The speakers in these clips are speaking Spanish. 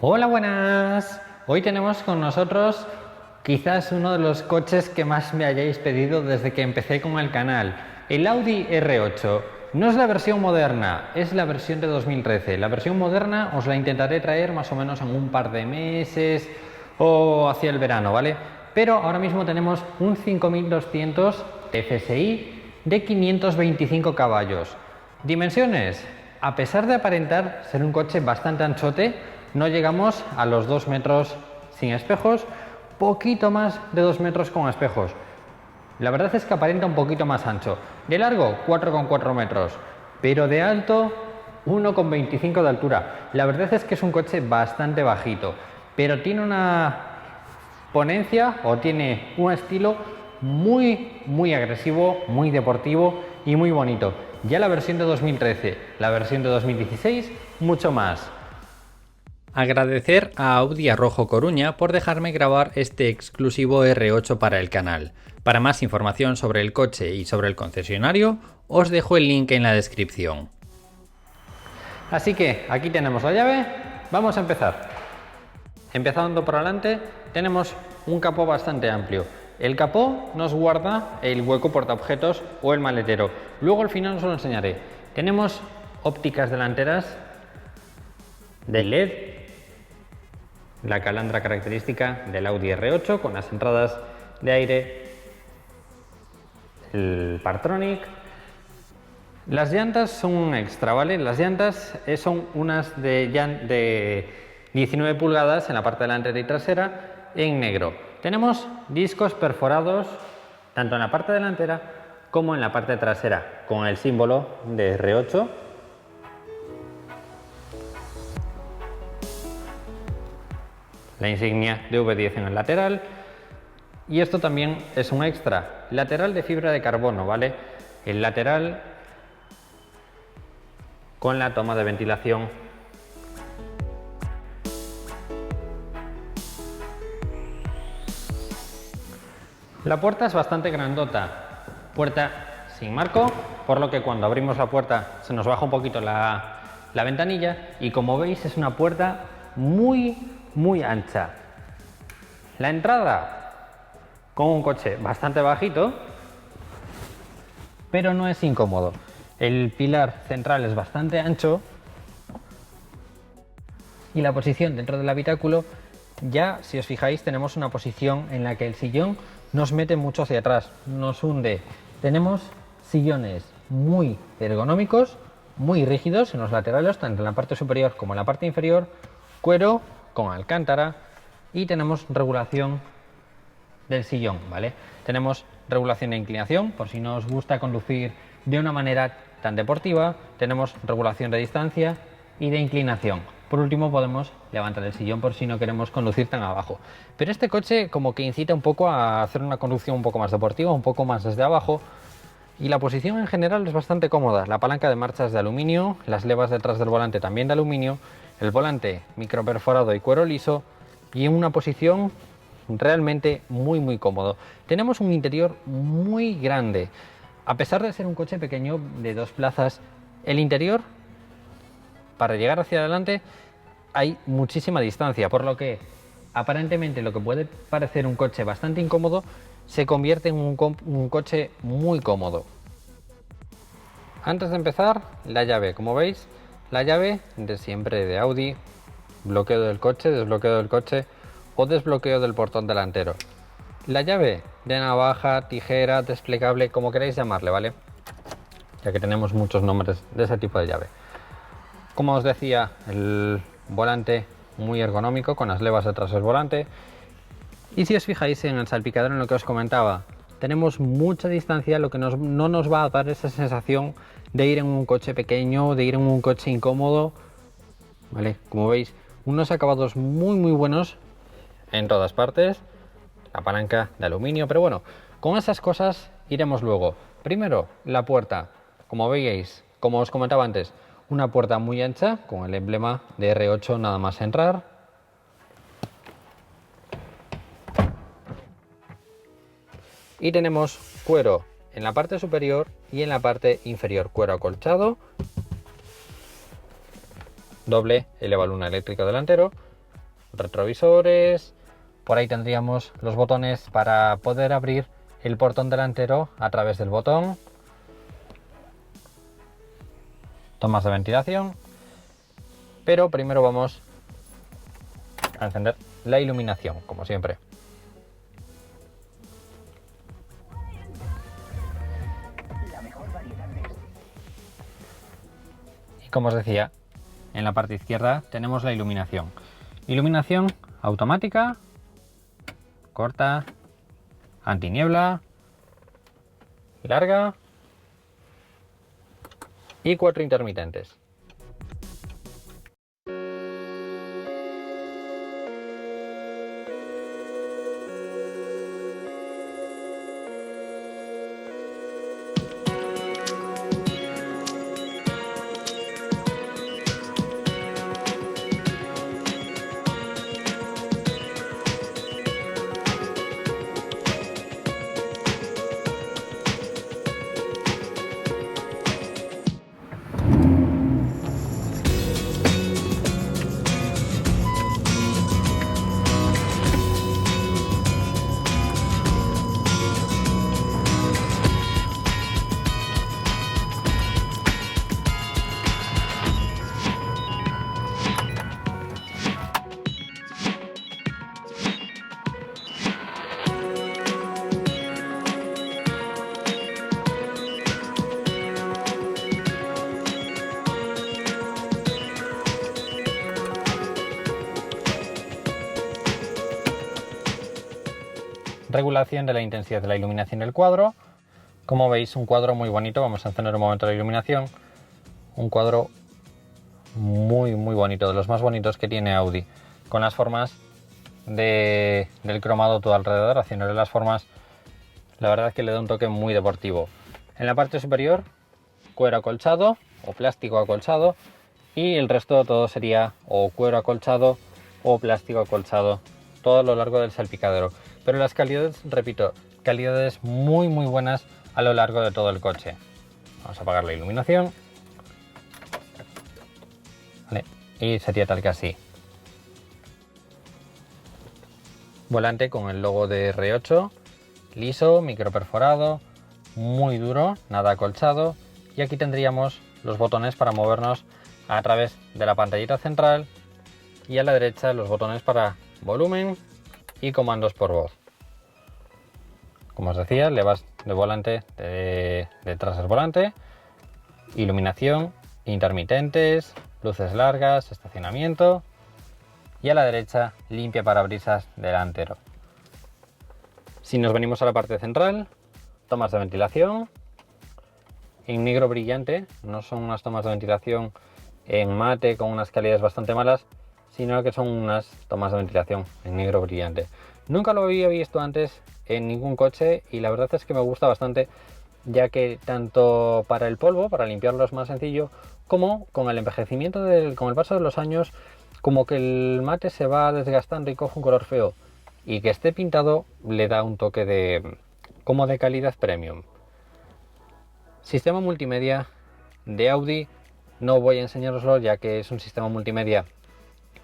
Hola, buenas. Hoy tenemos con nosotros quizás uno de los coches que más me hayáis pedido desde que empecé con el canal, el Audi R8. No es la versión moderna, es la versión de 2013. La versión moderna os la intentaré traer más o menos en un par de meses o hacia el verano, ¿vale? Pero ahora mismo tenemos un 5200 TFSI de 525 caballos. Dimensiones. A pesar de aparentar ser un coche bastante anchote, no llegamos a los 2 metros sin espejos, poquito más de 2 metros con espejos. La verdad es que aparenta un poquito más ancho. De largo, 4,4 metros, pero de alto, 1,25 de altura. La verdad es que es un coche bastante bajito, pero tiene una ponencia o tiene un estilo muy agresivo, muy deportivo y muy bonito. Ya la versión de 2013, la versión de 2016, mucho más. Agradecer a Audi Arrojo Coruña por dejarme grabar este exclusivo R8 para el canal. Para más información sobre el coche y sobre el concesionario, os dejo el link en la descripción. Así que aquí tenemos la llave, vamos a empezar. Empezando por delante, tenemos un capó bastante amplio. El capó nos guarda el hueco portaobjetos o el maletero. Luego al final os lo enseñaré. Tenemos ópticas delanteras de LED, la calandra característica del Audi R8 con las entradas de aire, el Partronic. Las llantas son un extra, ¿vale? Las llantas son unas de 19 pulgadas en la parte delantera y trasera en negro. Tenemos discos perforados tanto en la parte delantera como en la parte trasera con el símbolo de R8. La insignia de V10 en el lateral. Y esto también es un extra. Lateral de fibra de carbono, ¿vale? El lateral con la toma de ventilación. La puerta es bastante grandota, puerta sin marco, por lo que cuando abrimos la puerta se nos baja un poquito la ventanilla y como veis es una puerta muy ancha. La entrada con un coche bastante bajito, pero no es incómodo. El pilar central es bastante ancho y la posición dentro del habitáculo, ya si os fijáis tenemos una posición en la que el sillón nos mete mucho hacia atrás, nos hunde. Tenemos sillones muy ergonómicos, muy rígidos en los laterales, tanto en la parte superior como en la parte inferior, cuero con alcántara y tenemos regulación del sillón, ¿vale? Tenemos regulación de inclinación, por si no os gusta conducir de una manera tan deportiva, tenemos regulación de distancia y de inclinación. Por último podemos levantar el sillón por si no queremos conducir tan abajo. Pero este coche como que incita un poco a hacer una conducción un poco más deportiva, un poco más desde abajo. Y la posición en general es bastante cómoda. La palanca de marcha es de aluminio, las levas detrás del volante también de aluminio, el volante microperforado y cuero liso y en una posición realmente muy cómodo. Tenemos un interior muy grande. A pesar de ser un coche pequeño de 2 plazas, el interior para llegar hacia adelante hay muchísima distancia, por lo que aparentemente lo que puede parecer un coche bastante incómodo se convierte en un coche muy cómodo. Antes de empezar, la llave, como veis, la llave de siempre de Audi, bloqueo del coche, desbloqueo del coche o desbloqueo del portón delantero. La llave de navaja, tijera, desplegable, como queráis llamarle, ¿vale? Ya que tenemos muchos nombres de ese tipo de llave. Como os decía, el volante muy ergonómico con las levas detrás del volante. Y si os fijáis en el salpicadero, en lo que os comentaba, tenemos mucha distancia, lo que no nos va a dar esa sensación de ir en un coche pequeño, de ir en un coche incómodo, ¿vale? Como veis, unos acabados muy buenos en todas partes, la palanca de aluminio, pero bueno, con esas cosas iremos luego. Primero, la puerta, como veis, como os comentaba antes, una puerta muy ancha con el emblema de R8 nada más entrar. Y tenemos cuero en la parte superior y en la parte inferior, cuero acolchado, doble elevaluna eléctrico delantero, retrovisores. Por ahí tendríamos los botones para poder abrir el portón delantero a través del botón. Tomas de ventilación. Pero primero vamos a encender la iluminación, como siempre. Y como os decía, en la parte izquierda tenemos la iluminación. Iluminación automática, corta, antiniebla, larga y 4 intermitentes. Regulación de la intensidad de la iluminación del cuadro. Como veis, un cuadro muy bonito. Vamos a encender un momento la iluminación. Un cuadro muy bonito, de los más bonitos que tiene Audi, con las formas del cromado todo alrededor, haciéndole las formas. La verdad es que le da un toque muy deportivo. En la parte superior, cuero acolchado o plástico acolchado, y el resto todo sería o cuero acolchado o plástico acolchado, todo a lo largo del salpicadero. Pero las calidades, repito, calidades muy buenas a lo largo de todo el coche. Vamos a apagar la iluminación. Vale, y sería tal que así. Volante con el logo de R8, liso, microperforado, muy duro, nada acolchado. Y aquí tendríamos los botones para movernos a través de la pantallita central, y a la derecha los botones para volumen y comandos por voz. Como os decía, levas de volante detrás del volante, iluminación, intermitentes, luces largas, estacionamiento, y a la derecha limpia parabrisas delantero. Si nos venimos a la parte central, tomas de ventilación en negro brillante. No son unas tomas de ventilación en mate con unas calidades bastante malas, sino que son unas tomas de ventilación en negro brillante. Nunca lo había visto antes en ningún coche, y la verdad es que me gusta bastante, ya que tanto para el polvo, para limpiarlo es más sencillo, como con el envejecimiento, con el paso de los años, como que el mate se va desgastando y coge un color feo, y que esté pintado le da un toque de calidad premium. Sistema multimedia de Audi, no voy a enseñaroslo ya que es un sistema multimedia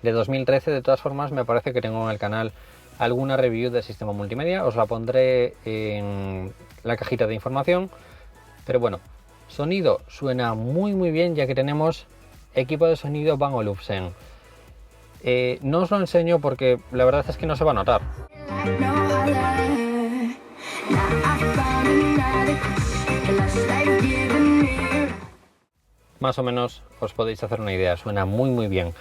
de 2013. De todas formas, me parece que tengo en el canal alguna review del sistema multimedia, os la pondré en la cajita de información. Pero bueno, sonido suena muy bien, ya que tenemos equipo de sonido Bang & Olufsen. No os lo enseño porque la verdad es que no se va a notar. Más o menos os podéis hacer una idea, suena muy bien.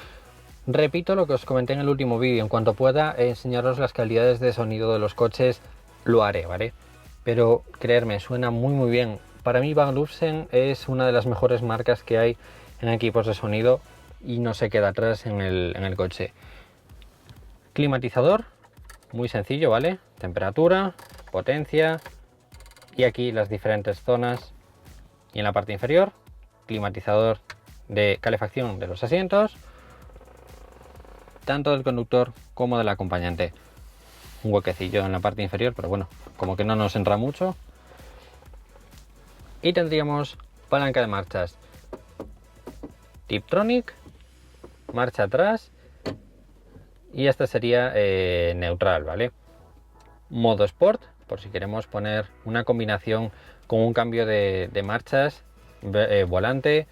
Repito lo que os comenté en el último vídeo, en cuanto pueda enseñaros las calidades de sonido de los coches, lo haré, ¿vale? Pero creerme, suena muy bien. Para mí Bang & Olufsen es una de las mejores marcas que hay en equipos de sonido y no se queda atrás en el coche. Climatizador, muy sencillo, ¿vale? Temperatura, potencia, y aquí las diferentes zonas. Y en la parte inferior, climatizador de calefacción de los asientos, tanto del conductor como del acompañante. Un huequecillo en la parte inferior, pero bueno, como que no nos entra mucho. Y tendríamos palanca de marchas Tiptronic, marcha atrás y este sería neutral, ¿vale? Modo Sport, por si queremos poner una combinación con un cambio de marchas, volante,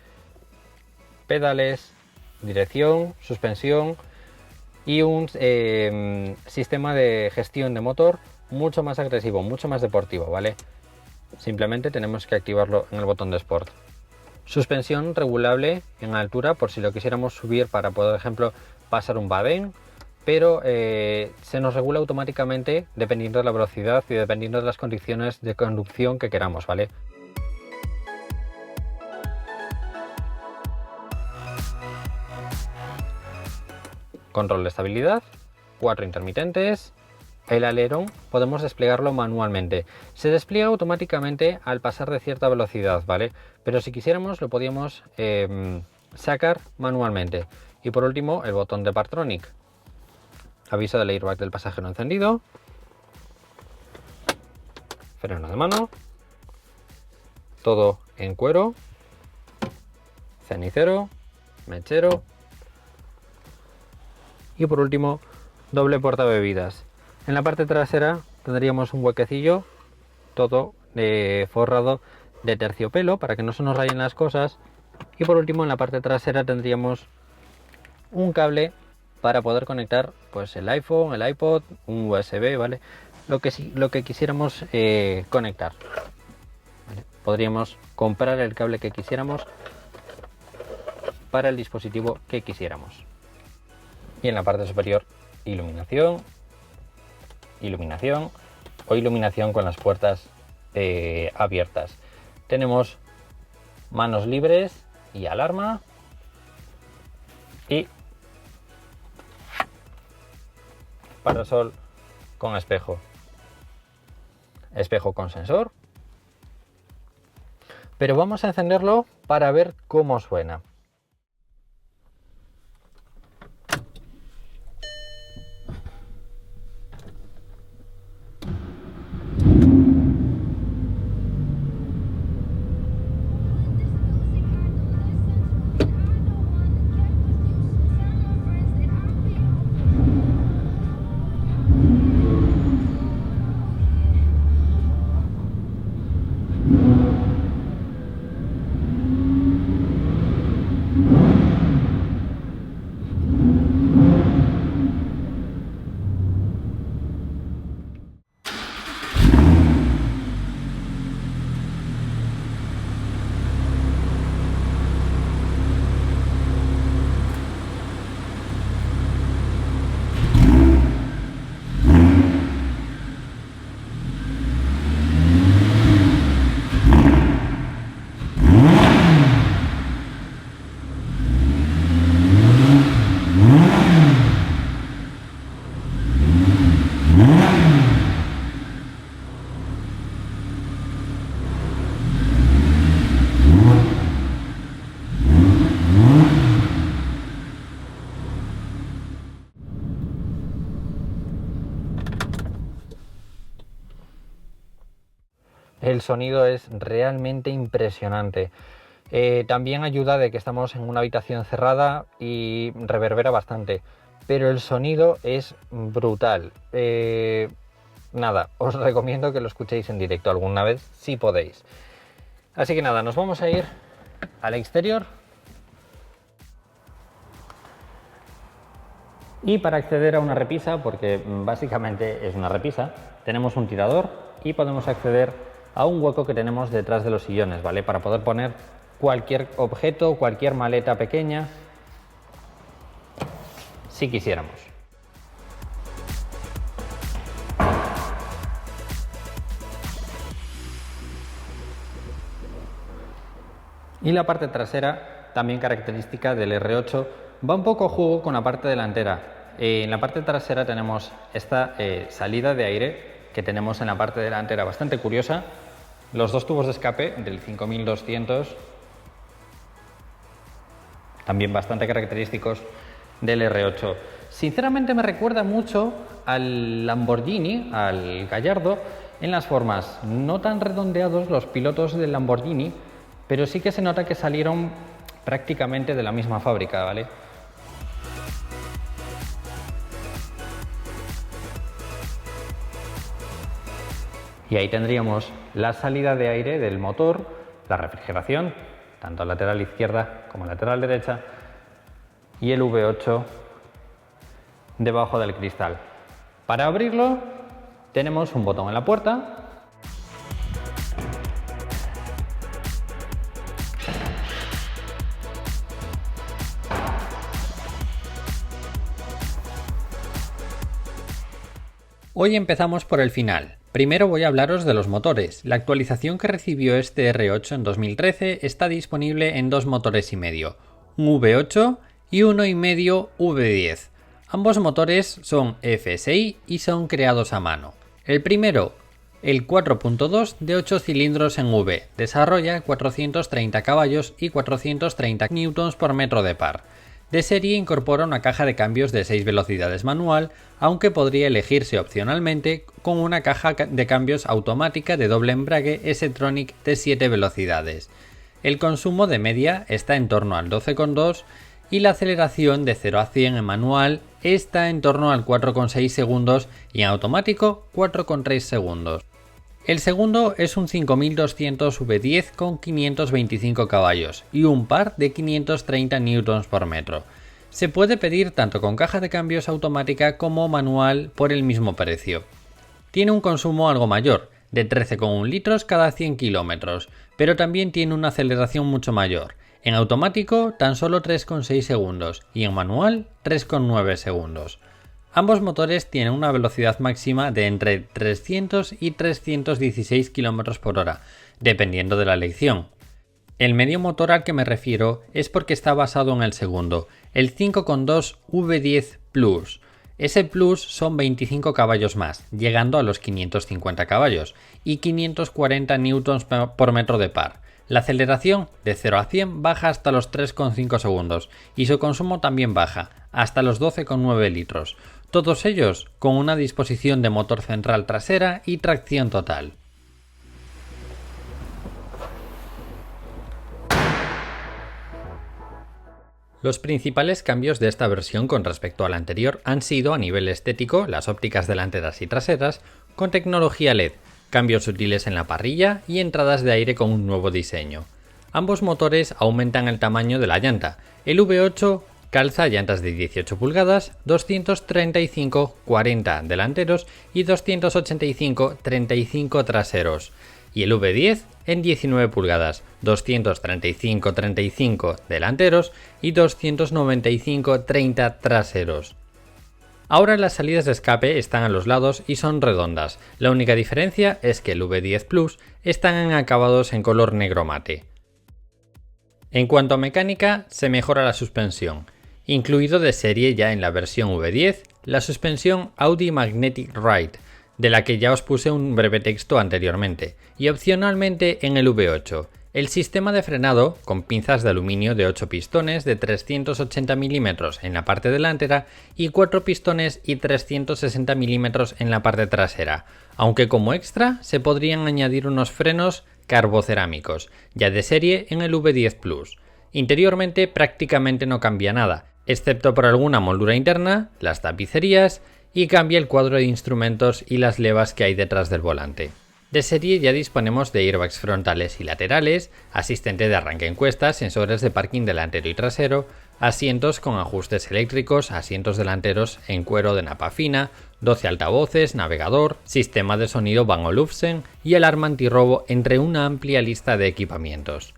pedales, dirección, suspensión y un sistema de gestión de motor mucho más agresivo, mucho más deportivo, ¿vale? Simplemente tenemos que activarlo en el botón de Sport. Suspensión regulable en altura por si lo quisiéramos subir para, por ejemplo, pasar un badén, pero se nos regula automáticamente dependiendo de la velocidad y dependiendo de las condiciones de conducción que queramos, ¿vale? Control de estabilidad, 4 intermitentes. El alerón podemos desplegarlo manualmente. Se despliega automáticamente al pasar de cierta velocidad, ¿vale? Pero si quisiéramos lo podíamos sacar manualmente. Y por último, el botón de Partronic. Aviso del airbag del pasajero encendido. Freno de mano. Todo en cuero. Cenicero. Mechero. Y por último, doble portabebidas. En la parte trasera tendríamos un huequecillo, todo forrado de terciopelo para que no se nos rayen las cosas. Y por último, en la parte trasera tendríamos un cable para poder conectar pues el iPhone, el iPod, un USB, ¿vale? Lo que quisiéramos conectar, ¿vale? Podríamos comprar el cable que quisiéramos para el dispositivo que quisiéramos. Y en la parte superior, iluminación o iluminación con las puertas abiertas. Tenemos manos libres y alarma y parasol con espejo con sensor, pero vamos a encenderlo para ver cómo suena. El sonido es realmente impresionante. También ayuda de que estamos en una habitación cerrada y reverbera bastante, pero el sonido es brutal. Nada, os recomiendo que lo escuchéis en directo alguna vez si podéis. Así que nada, nos vamos a ir al exterior. Y para acceder a una repisa, porque básicamente es una repisa, tenemos un tirador y podemos acceder a un hueco que tenemos detrás de los sillones, ¿vale? Para poder poner cualquier objeto, cualquier maleta pequeña, si quisiéramos. Y la parte trasera, también característica del R8, va un poco a juego con la parte delantera. En la parte trasera tenemos esta salida de aire que tenemos en la parte delantera bastante curiosa. Los dos tubos de escape del 5200, también bastante característicos del R8. Sinceramente me recuerda mucho al Lamborghini, al Gallardo, en las formas. No tan redondeados los pilotos del Lamborghini, pero sí que se nota que salieron prácticamente de la misma fábrica, ¿vale? Y ahí tendríamos la salida de aire del motor, la refrigeración, tanto lateral izquierda como lateral derecha, y el V8 debajo del cristal. Para abrirlo tenemos un botón en la puerta. Hoy empezamos por el final. Primero voy a hablaros de los motores. La actualización que recibió este R8 en 2013 está disponible en 2 motores y medio, un V8 y 1,5 V10. Ambos motores son FSI y son creados a mano. El primero, el 4.2 de 8 cilindros en V, desarrolla 430 caballos y 430 Nm por metro de par. De serie incorpora una caja de cambios de 6 velocidades manual, aunque podría elegirse opcionalmente con una caja de cambios automática de doble embrague S-Tronic de 7 velocidades. El consumo de media está en torno al 12,2 y la aceleración de 0 a 100 en manual está en torno al 4,6 segundos y en automático 4,3 segundos. El segundo es un 5200 V10 con 525 caballos y un par de 530 Nm por metro. Se puede pedir tanto con caja de cambios automática como manual por el mismo precio. Tiene un consumo algo mayor, de 13,1 litros cada 100 kilómetros, pero también tiene una aceleración mucho mayor. En automático tan solo 3,6 segundos y en manual 3,9 segundos. Ambos motores tienen una velocidad máxima de entre 300 y 316 km por hora, dependiendo de la elección. El medio motor al que me refiero es porque está basado en el segundo, el 5.2 V10 Plus. Ese Plus son 25 caballos más, llegando a los 550 caballos y 540 Nm por metro de par. La aceleración de 0 a 100 baja hasta los 3,5 segundos y su consumo también baja, hasta los 12,9 litros. Todos ellos con una disposición de motor central trasera y tracción total. Los principales cambios de esta versión con respecto a la anterior han sido a nivel estético las ópticas delanteras y traseras con tecnología LED, cambios sutiles en la parrilla y entradas de aire con un nuevo diseño. Ambos motores aumentan el tamaño de la llanta. El V8 calza llantas de 18 pulgadas, 235/40 delanteros y 285/35 traseros. Y el V10 en 19 pulgadas, 235/35 delanteros y 295/30 traseros. Ahora las salidas de escape están a los lados y son redondas. La única diferencia es que el V10 Plus están acabados en color negro mate. En cuanto a mecánica, se mejora la suspensión. Incluido de serie ya en la versión V10, la suspensión Audi Magnetic Ride, de la que ya os puse un breve texto anteriormente, y opcionalmente en el V8, el sistema de frenado con pinzas de aluminio de 8 pistones de 380 mm en la parte delantera y 4 pistones y 360 mm en la parte trasera, aunque como extra se podrían añadir unos frenos carbocerámicos, ya de serie en el V10 Plus. Interiormente prácticamente no cambia nada, excepto por alguna moldura interna, las tapicerías y cambia el cuadro de instrumentos y las levas que hay detrás del volante. De serie ya disponemos de airbags frontales y laterales, asistente de arranque en cuesta, sensores de parking delantero y trasero, asientos con ajustes eléctricos, asientos delanteros en cuero de napa fina, 12 altavoces, navegador, sistema de sonido Bang & Olufsen y alarma antirrobo, entre una amplia lista de equipamientos.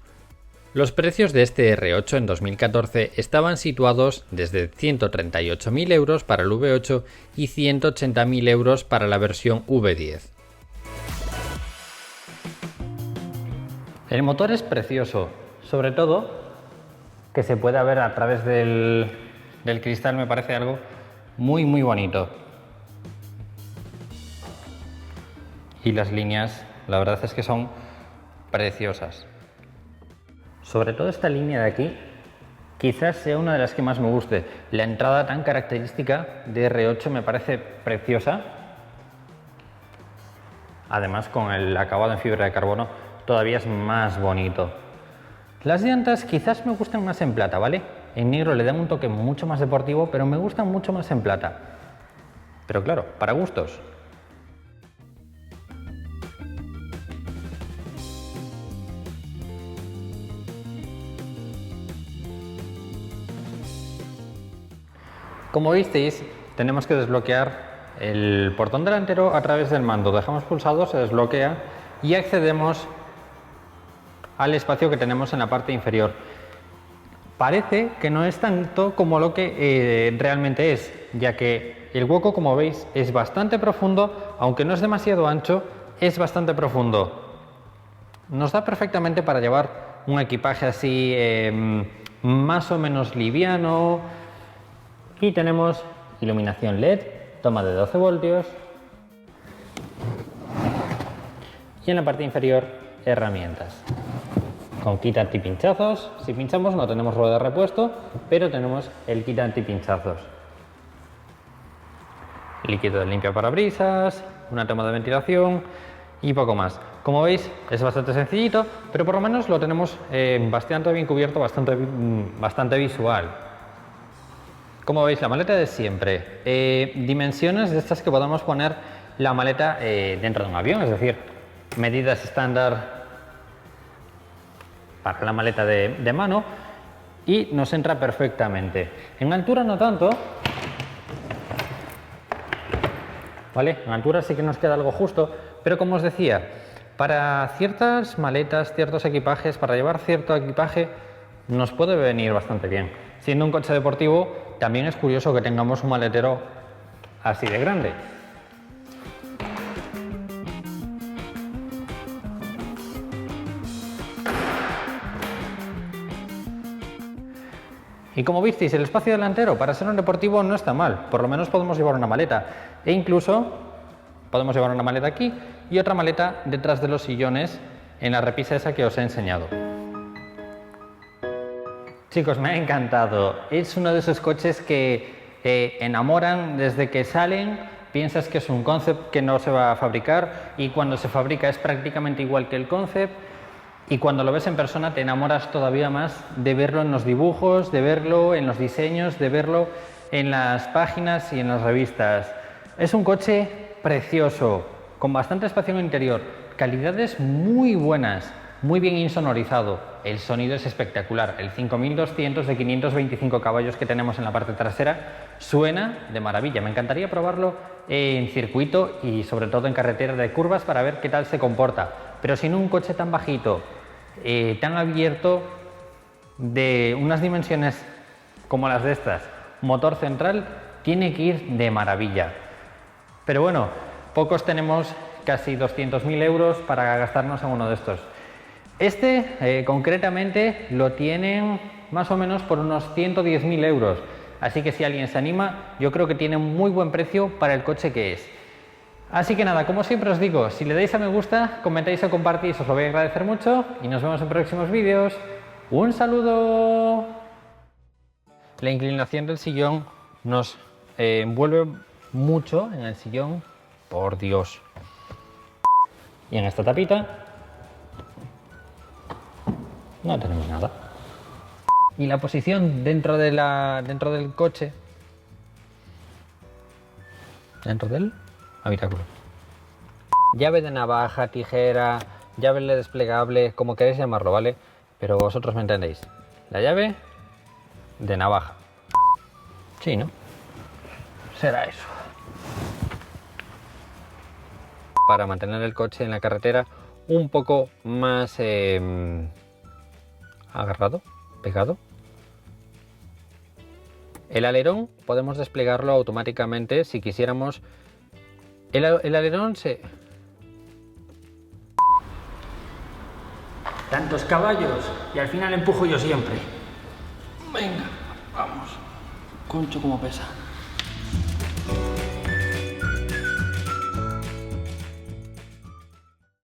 Los precios de este R8 en 2014 estaban situados desde 138.000 euros para el V8 y 180.000 euros para la versión V10. El motor es precioso, sobre todo que se pueda ver a través del cristal, me parece algo muy bonito. Y las líneas, la verdad es que son preciosas. Sobre todo esta línea de aquí, quizás sea una de las que más me guste. La entrada tan característica de R8 me parece preciosa. Además, con el acabado en fibra de carbono todavía es más bonito. Las llantas quizás me gustan más en plata, ¿vale? En negro le dan un toque mucho más deportivo, pero me gustan mucho más en plata. Pero claro, para gustos. Como visteis, tenemos que desbloquear el portón delantero a través del mando. Dejamos pulsado, se desbloquea y accedemos al espacio que tenemos en la parte inferior. Parece que no es tanto como lo que realmente es, ya que el hueco, como veis, es bastante profundo, aunque no es demasiado ancho, es bastante profundo. Nos da perfectamente para llevar un equipaje así más o menos liviano. Y tenemos iluminación LED, toma de 12 voltios y en la parte inferior herramientas con kit antipinchazos. Si pinchamos no tenemos rueda de repuesto, pero tenemos el kit antipinchazos. Líquido de limpia parabrisas, una toma de ventilación y poco más. Como veis es bastante sencillito, pero por lo menos lo tenemos bastante bien cubierto, bastante visual. Como veis, la maleta de siempre. Dimensiones de estas que podamos poner la maleta dentro de un avión, es decir, medidas estándar para la maleta de mano, y nos entra perfectamente. En altura no tanto, ¿vale? En altura sí que nos queda algo justo, pero como os decía, para ciertas maletas, ciertos equipajes, para llevar cierto equipaje, nos puede venir bastante bien. Siendo un coche deportivo, también es curioso que tengamos un maletero así de grande. Y como visteis, el espacio delantero para ser un deportivo no está mal, por lo menos podemos llevar una maleta, e incluso podemos llevar una maleta aquí y otra maleta detrás de los sillones en la repisa esa que os he enseñado. Chicos, me ha encantado. Es uno de esos coches que enamoran desde que salen. Piensas que es un concept que no se va a fabricar y cuando se fabrica es prácticamente igual que el concept, y cuando lo ves en persona te enamoras todavía más de verlo en los dibujos, de verlo en los diseños, de verlo en las páginas y en las revistas. Es un coche precioso, con bastante espacio en el interior, calidades muy buenas, muy bien insonorizado. El sonido es espectacular. El 5200 de 525 caballos que tenemos en la parte trasera suena de maravilla. Me encantaría probarlo en circuito y sobre todo en carretera de curvas para ver qué tal se comporta. Pero sin un coche tan bajito, tan abierto, de unas dimensiones como las de estas, motor central, tiene que ir de maravilla. Pero bueno, pocos tenemos casi 200.000 euros para gastarnos en uno de estos. Este concretamente lo tienen más o menos por unos 110.000 euros. Así que si alguien se anima, yo creo que tiene un muy buen precio para el coche que es. Así que nada, como siempre os digo, si le dais a me gusta, comentáis o compartís, os lo voy a agradecer mucho y nos vemos en próximos vídeos. ¡Un saludo! La inclinación del sillón nos envuelve mucho en el sillón, por Dios. Y en esta tapita no tenemos nada. Y la posición dentro del coche, dentro del habitáculo. Llave de navaja, tijera, llave desplegable, como queréis llamarlo, ¿vale? Pero vosotros me entendéis. La llave de navaja. Sí, ¿no? Será eso. Para mantener el coche en la carretera un poco más agarrado, pegado. El alerón podemos desplegarlo automáticamente si quisiéramos. El alerón se... Tantos caballos y al final empujo yo siempre. Venga, vamos. Concho, como pesa.